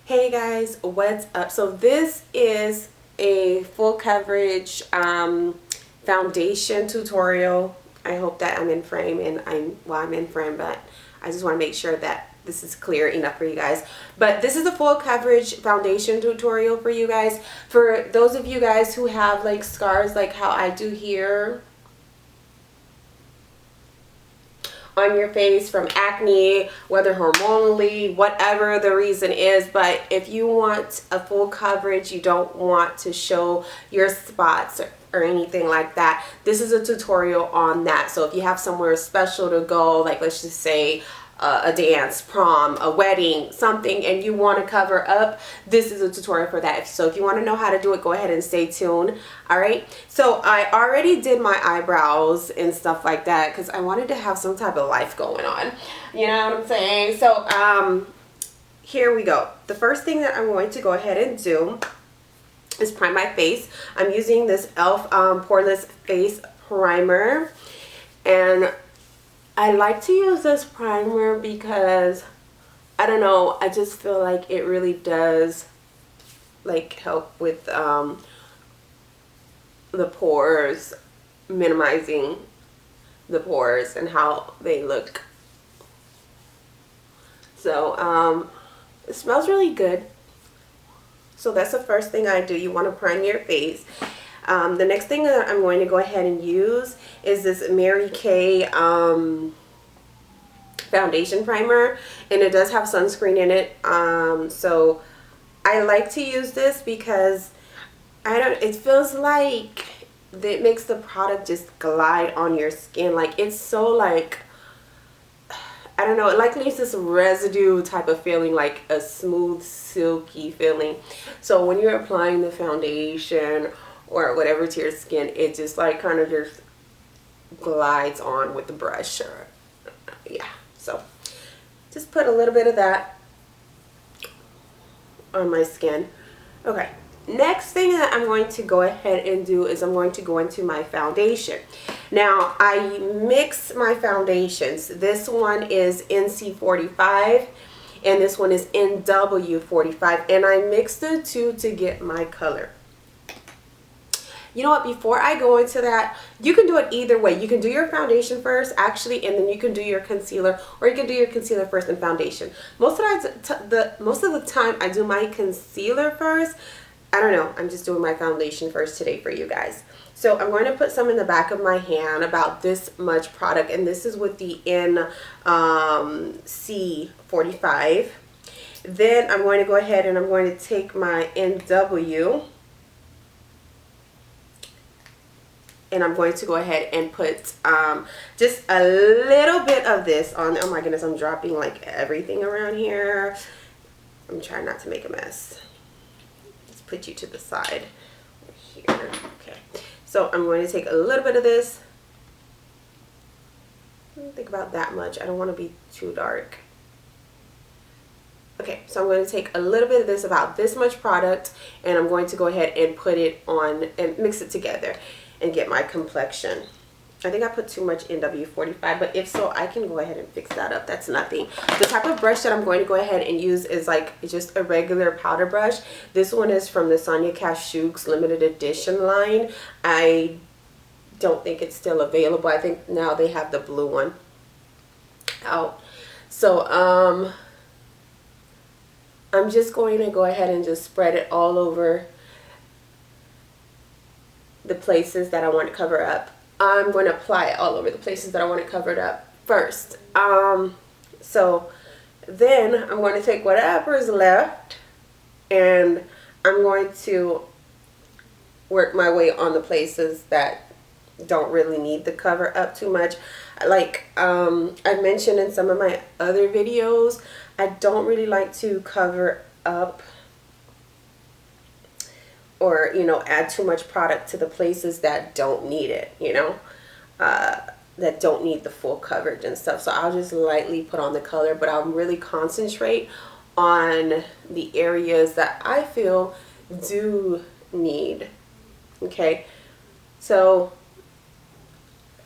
Hey guys, what's up? So this is a full coverage foundation tutorial. I hope that I'm in frame, and I'm in frame, but I just want to make sure that this is clear enough for you guys. But this is a full coverage foundation tutorial for you guys. For those of you guys who have like scars like how I do here on your face from acne, whether hormonally, whatever the reason is. But if you want a full coverage, you don't want to show your spots or anything like that, this is a tutorial on that. So if you have somewhere special to go, like let's just say a dance, prom, a wedding, something, and you want to cover up, this is a tutorial for that. So if you want to know how to do it, go ahead and stay tuned. All right, so I already did my eyebrows and stuff like that because I wanted to have some type of life going on, you know what I'm saying? So here we go. The first thing that I'm going to go ahead and do is prime my face. I'm using this e.l.f. Poreless face primer, and I like to use this primer because, I don't know, I just feel like it really does like help with the pores, minimizing the pores and how they look. So it smells really good. So that's the first thing I do. You want to prime your face. The next thing that I'm going to go ahead and use is this Mary Kay foundation primer, and it does have sunscreen in it. So I like to use this because it feels like it makes the product just glide on your skin. Like it's so like, I don't know, it like leaves this residue type of feeling, like a smooth silky feeling. So when you're applying the foundation or whatever to your skin, it just like kind of just glides on with the brush. Or yeah, so just put a little bit of that on my skin. Okay, next thing that I'm going to go ahead and do is I'm going to go into my foundation. Now I mix my foundations. This one is NC45 and this one is NW45, and I mix the two to get my color. You know what, before I go into that, you can do it either way. You can do your foundation first, actually, and then you can do your concealer, or you can do your concealer first and foundation. Most of the time, I do my concealer first. I don't know, I'm just doing my foundation first today for you guys. So I'm going to put some in the back of my hand, about this much product, and this is with the NC45. Then I'm going to go ahead and I'm going to take my NW, and I'm going to go ahead and put just a little bit of this on. Oh my goodness, I'm dropping like everything around here. I'm trying not to make a mess. Just put you to the side here. Okay, so I'm going to take a little bit of this. I don't think about that much. I don't want to be too dark. Okay, so I'm going to take a little bit of this, about this much product, and I'm going to go ahead and put it on and mix it together and get my complexion. I think I put too much NW45, but if so, I can go ahead and fix that up. That's nothing. The type of brush that I'm going to go ahead and use is like just a regular powder brush. This one is from the Sonia Kashuk's limited edition line. I don't think it's still available. I think now they have the blue one out. So I'm just going to go ahead and just spread it all over the places that I want to cover up. I'm going to apply it all over the places that I want to cover it up first. So then I'm going to take whatever is left, and I'm going to work my way on the places that don't really need the cover up too much. Like I mentioned in some of my other videos, I don't really like to cover up or, you know, add too much product to the places that don't need it, you know, that don't need the full coverage and stuff. So I'll just lightly put on the color, but I'll really concentrate on the areas that I feel do need. Okay, so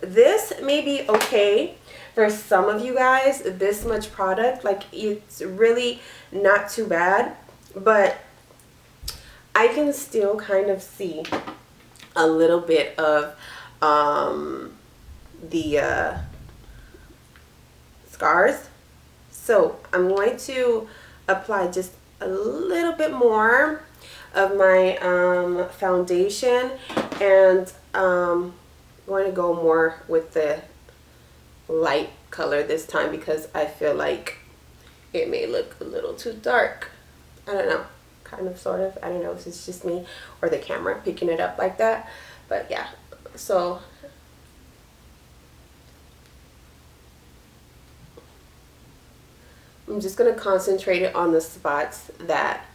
this may be okay for some of you guys. This much product, like, it's really not too bad but I can still kind of see a little bit of the scars. So I'm going to apply just a little bit more of my foundation, and I'm going to go more with the light color this time because I feel like it may look a little too dark. I don't know, kind of, sort of. I don't know if it's just me or the camera picking it up like that, but yeah. So I'm just going to concentrate it on the spots that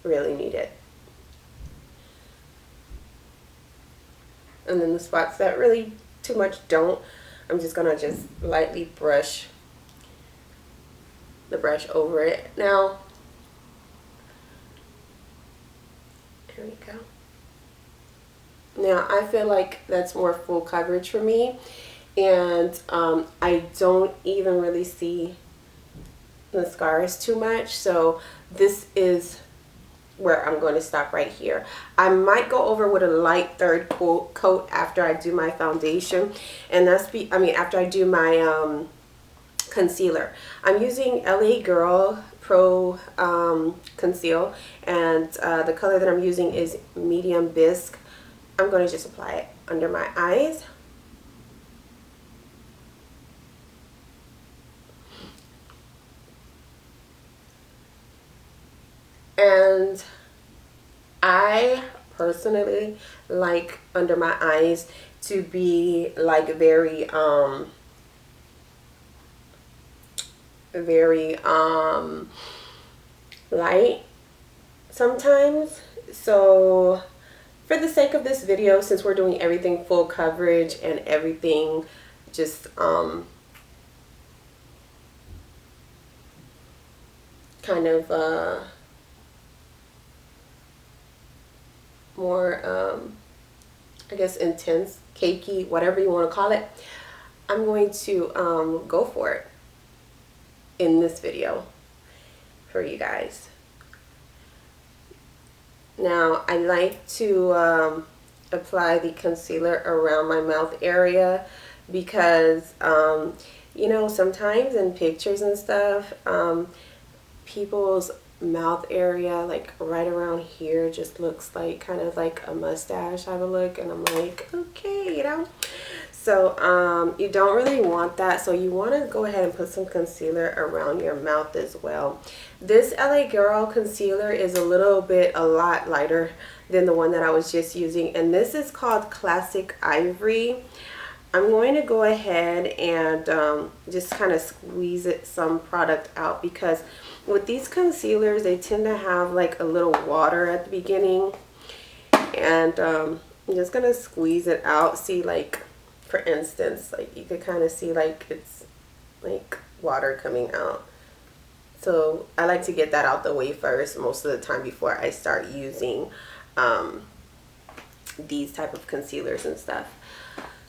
really need it. And then the spots that really too much don't, I'm just going to just lightly brush the brush over it. Now, there we go. Now I feel like that's more full coverage for me, and I don't even really see the scars too much, so this is where I'm going to stop right here. I might go over with a light third coat after I do my foundation, and that's after I do my concealer. I'm using LA Girl Pro Conceal, and the color that I'm using is Medium Bisque. I'm going to just apply it under my eyes. And I personally like under my eyes to be like very light sometimes. So for the sake of this video, since we're doing everything full coverage and everything just kind of more I guess intense, cakey, whatever you want to call it, I'm going to go for it in this video for you guys. Now I like to apply the concealer around my mouth area because you know, sometimes in pictures and stuff, people's mouth area, like right around here, just looks like kind of like a mustache type of look, and I'm like, okay, you know. So you don't really want that, so you want to go ahead and put some concealer around your mouth as well. This LA Girl concealer is a lot lighter than the one that I was just using, and this is called Classic Ivory. I'm going to go ahead and just kind of squeeze some product out, because with these concealers, they tend to have like a little water at the beginning, and I'm just going to squeeze it out. See, like, for instance, like you could kind of see like it's like water coming out. So I like to get that out the way first most of the time before I start using these type of concealers and stuff.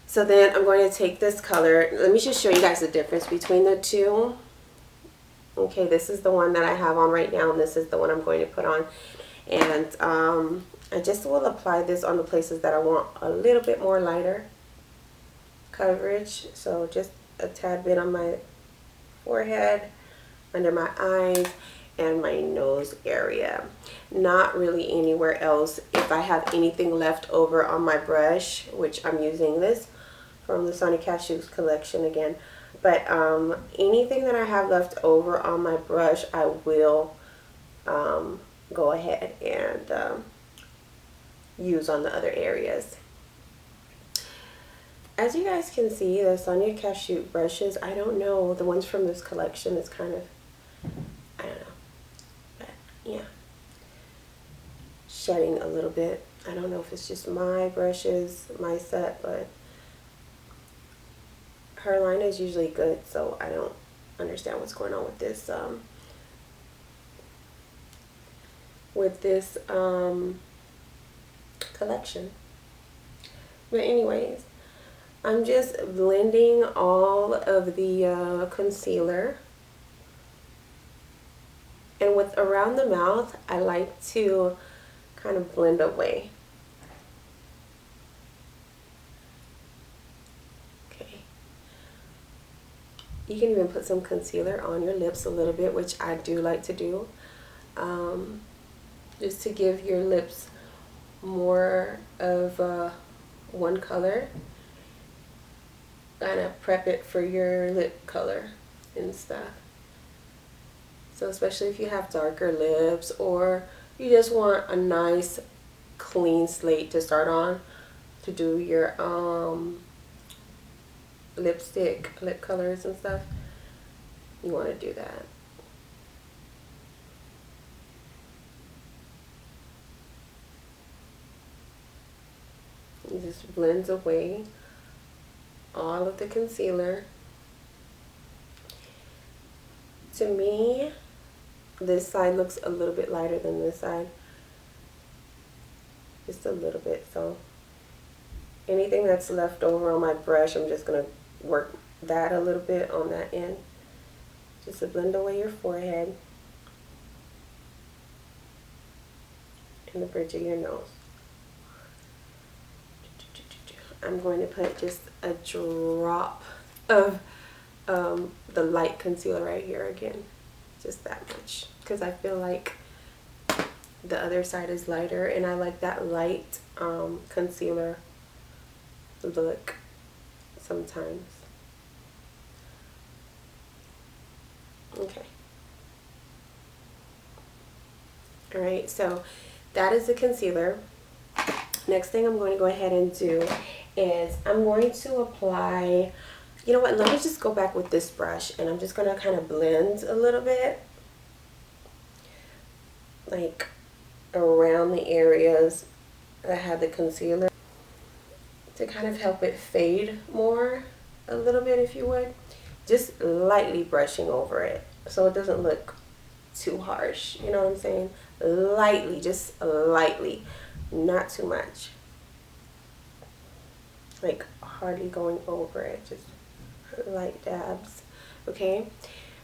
So then I'm going to take this color. Let me just show you guys the difference between the two. Okay, this is the one that I have on right now, and this is the one I'm going to put on. And I just will apply this on the places that I want a little bit more lighter coverage. So just a tad bit on my forehead, under my eyes, and my nose area. Not really anywhere else. If I have anything left over on my brush, which I'm using this from the Sonia Kashuk collection again, but anything that I have left over on my brush, I will go ahead and use on the other areas. As you guys can see, the Sonia Kashuk brushes, I don't know, the ones from this collection is kind of, I don't know, but yeah, shedding a little bit. I don't know if it's just my brushes, my set, but her line is usually good, so I don't understand what's going on with this collection. But anyways, I'm just blending all of the concealer And with around the mouth, I like to kind of blend away. Okay. You can even put some concealer on your lips a little bit, which I do like to do. Just to give your lips more of one color. Kind of prep it for your lip color and stuff. So especially if you have darker lips or you just want a nice clean slate to start on to do your lipstick, lip colors and stuff, you want to do that. It just blends away all of the concealer. To me, this side looks a little bit lighter than this side. Just a little bit. So anything that's left over on my brush, I'm just going to work that a little bit on that end. Just to blend away your forehead and the bridge of your nose. I'm going to put just a drop of the light concealer right here again. Just that much. Because I feel like the other side is lighter and I like that light concealer look sometimes. Okay. Alright, so that is the concealer. Next thing I'm going to go ahead and do is I'm going to apply, you know what, let me just go back with this brush and I'm just going to kind of blend a little bit, like around the areas that had the concealer, to kind of help it fade more a little bit, if you would. Just lightly brushing over it so it doesn't look too harsh, you know what I'm saying? Lightly, just lightly, not too much. Like hardly going over it, just light dabs. Okay,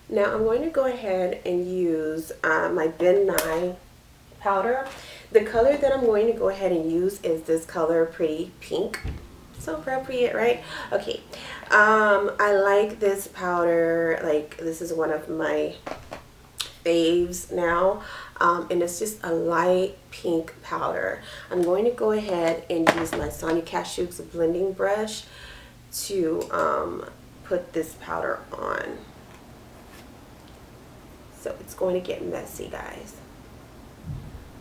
now I'm going to go ahead and use my Ben Nye powder. The color that I'm going to go ahead and use is this color, Pretty Pink. So appropriate, right? Okay, I like this powder. Like, this is one of my faves now, and it's just a light pink powder. I'm going to go ahead and use my Sonia Kashuk's blending brush to put this powder on. So it's going to get messy, guys.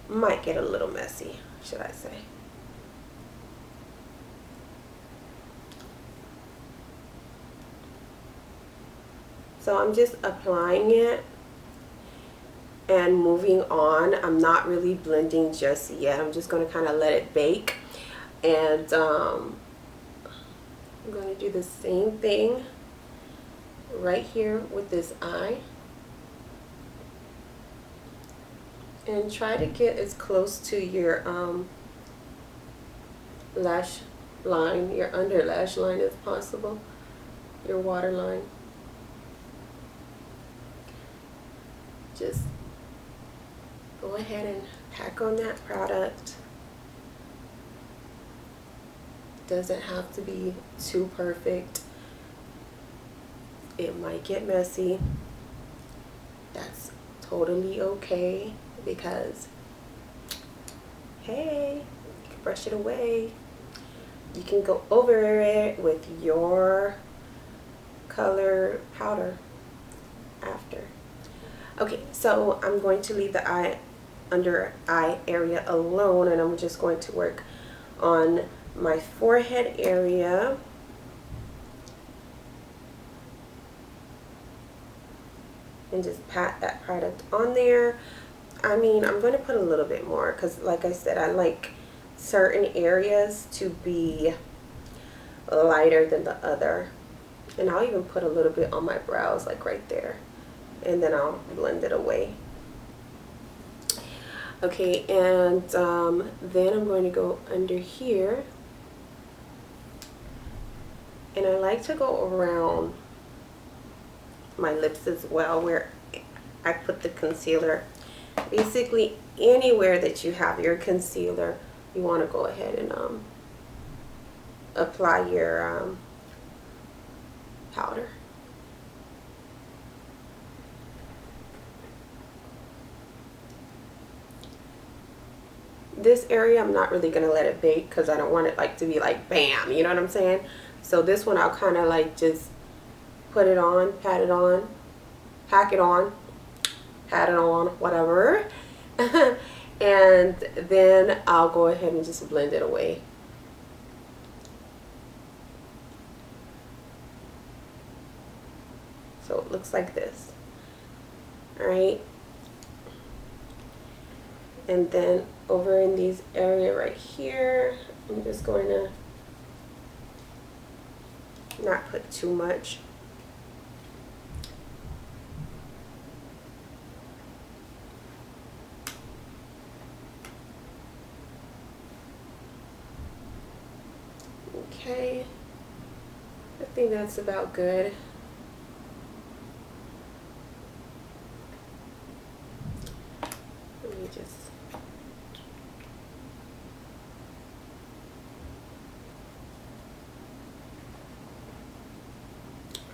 Might get a little messy, should I say. So I'm just applying it and moving on. I'm not really blending just yet. I'm just going to kind of let it bake. And I'm going to do the same thing right here with this eye. And try to get as close to your lash line, your under lash line as possible, your waterline. Just go ahead and pack on that product. Doesn't have to be too perfect. It might get messy. That's totally okay, because hey, you can brush it away. You can go over it with your color powder after. Okay, so I'm going to leave the under eye area alone, and I'm just going to work on my forehead area. And just pat that product on there. I mean, I'm going to put a little bit more because, like I said, I like certain areas to be lighter than the other. And I'll even put a little bit on my brows, like right there. And then I'll blend it away. Okay, and then I'm going to go under here. And I like to go around my lips as well, where I put the concealer. Basically, anywhere that you have your concealer, you want to go ahead and apply your powder. This area I'm not really gonna let it bake because I don't want it like to be like bam, you know what I'm saying? So this one I'll kind of like just put it on, pat it on, pack it on, pat it on, whatever. And then I'll go ahead and just blend it away. So it looks like this. All right. And then over in these area right here, I'm just going to not put too much. Okay, I think that's about good. Let me just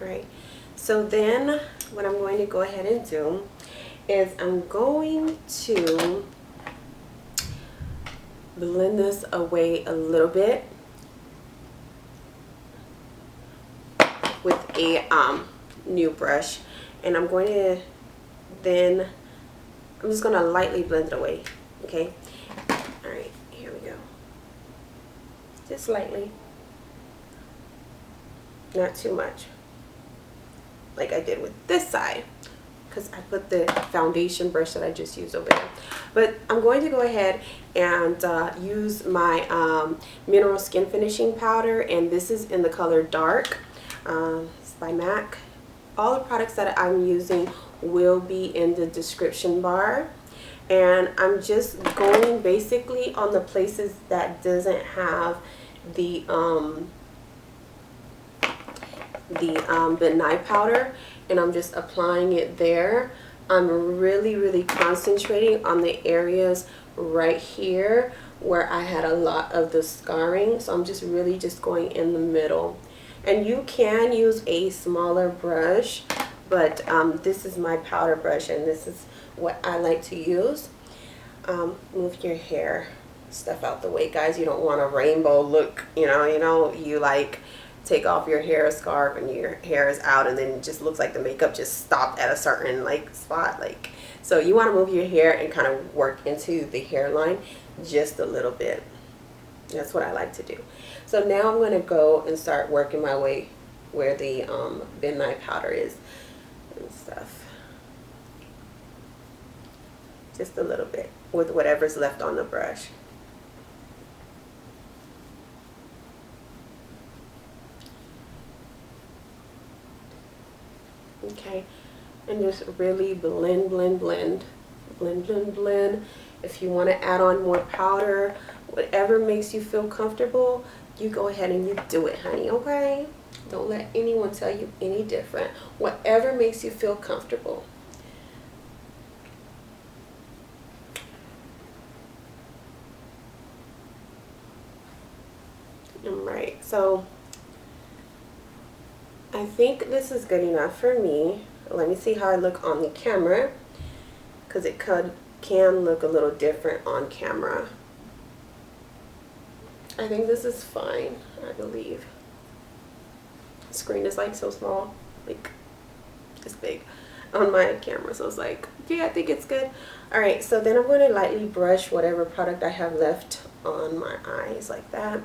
Right, so then what I'm going to go ahead and do is I'm going to blend this away a little bit with a new brush, and I'm going to then I'm just going to lightly blend it away. Okay, all right, here we go, just lightly, not too much like I did with this side, because I put the foundation brush that I just used over there. But I'm going to go ahead and use my mineral skin finishing powder, and this is in the color Dark. It's by MAC. All the products that I'm using will be in the description bar, and I'm just going basically on the places that doesn't have the night powder, and I'm just applying it there. I'm really concentrating on the areas right here where I had a lot of the scarring, so I'm just really just going in the middle. And you can use a smaller brush, but this is my powder brush and this is what I like to use. Move your hair stuff out the way, guys. You don't want a rainbow look, you know, you like take off your hair scarf and your hair is out and then it just looks like the makeup just stopped at a certain like spot, like, so you want to move your hair and kind of work into the hairline just a little bit. That's what I like to do. So now I'm going to go and start working my way where the midnight powder is and stuff, just a little bit with whatever's left on the brush. Okay, and just really blend. If you want to add on more powder, whatever makes you feel comfortable, you go ahead and you do it, honey, okay? Don't let anyone tell you any different. Whatever makes you feel comfortable. Alright, so I think this is good enough for me. Let me see how I look on the camera, because it can look a little different on camera. I think this is fine, I believe. The screen is like so small, like it's big on my camera, so it's like, yeah, I think it's good. Alright, so then I'm going to lightly brush whatever product I have left on my eyes like that,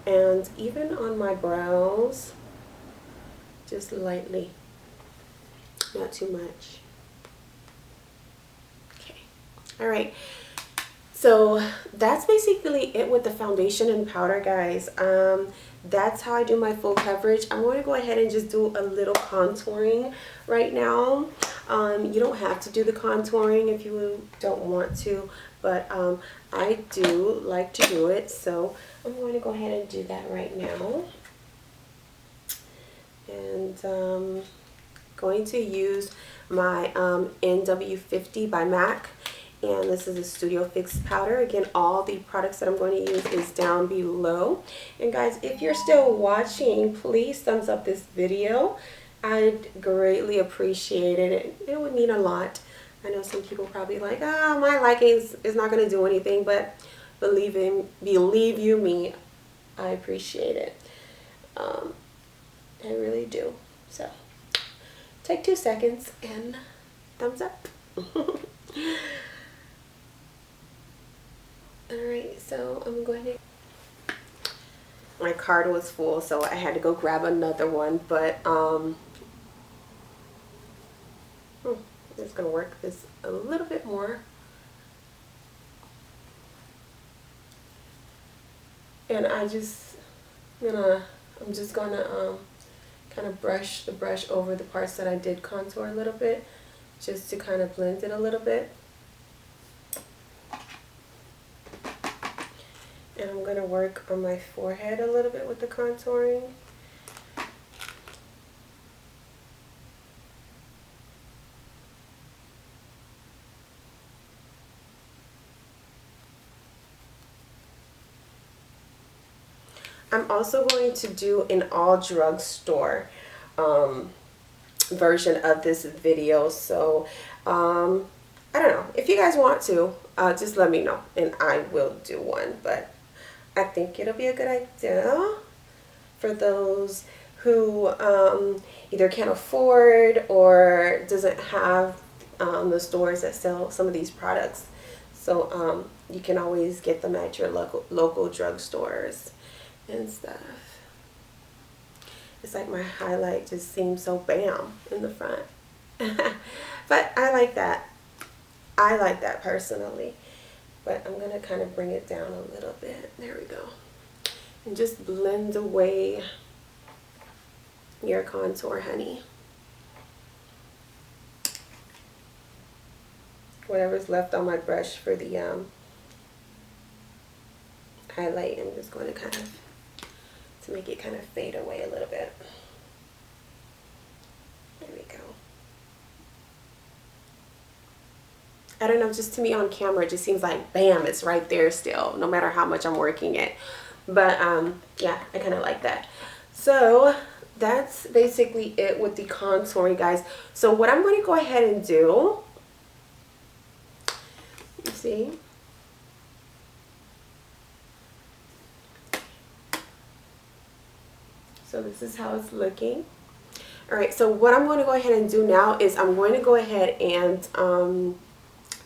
and even on my brows, just lightly, not too much. Okay, all right, so that's basically it with the foundation and powder, guys. That's how I do my full coverage. I'm going to go ahead and just do a little contouring right now. You don't have to do the contouring if you don't want to, but I do like to do it, so I'm going to go ahead and do that right now. And going to use my NW50 by MAC. And this is a Studio Fix powder. Again, all the products that I'm going to use is down below. And guys, if you're still watching, please thumbs up this video. I'd greatly appreciate it. It would mean a lot. I know some people probably like, my liking is not going to do anything, but believe you me, I appreciate it. I really do. So take 2 seconds and thumbs up. Alright, so I'm going to... My card was full, so I had to go grab another one, but I'm just going to work this a little bit more. And I'm just gonna kind of brush the brush over the parts that I did contour a little bit, just to kind of blend it a little bit. And I'm going to work on my forehead a little bit with the contouring. I'm also going to do an all drugstore version of this video. So I don't know, if you guys want to, just let me know and I will do one. But I think it'll be a good idea for those who either can't afford or doesn't have the stores that sell some of these products. So you can always get them at your local drugstores and stuff. It's like my highlight just seems so bam in the front. But I like that. I like that personally. But I'm going to kind of bring it down a little bit. There we go. And just blend away your contour, honey. Whatever's left on my brush for the highlight, I'm just going to kind of, to make it kind of fade away a little bit. There we go. I don't know, just to me on camera, it just seems like, bam, it's right there still, no matter how much I'm working it. But, yeah, I kind of like that. So, that's basically it with the contouring, guys. So, what I'm going to go ahead and do, you see? So, this is how it's looking. Alright, so what I'm going to go ahead and do now is I'm going to go ahead and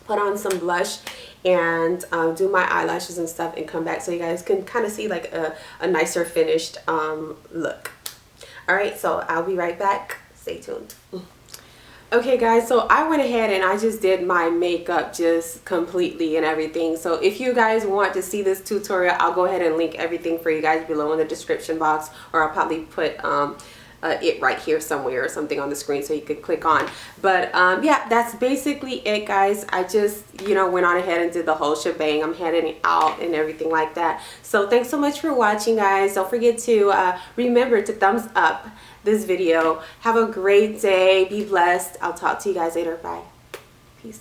put on some blush and do my eyelashes and stuff and come back so you guys can kind of see like a nicer finished look. Alright, so I'll be right back. Stay tuned. Okay guys, so I went ahead and I just did my makeup just completely and everything. So if you guys want to see this tutorial, I'll go ahead and link everything for you guys below in the description box, or I'll probably put it right here somewhere or something on the screen so you could click on. But yeah, that's basically it, guys. I just, you know, went on ahead and did the whole shebang. I'm heading out and everything like that. So thanks so much for watching, guys. Don't forget to remember to thumbs up this video. Have a great day. Be blessed. I'll talk to you guys later. Bye. Peace.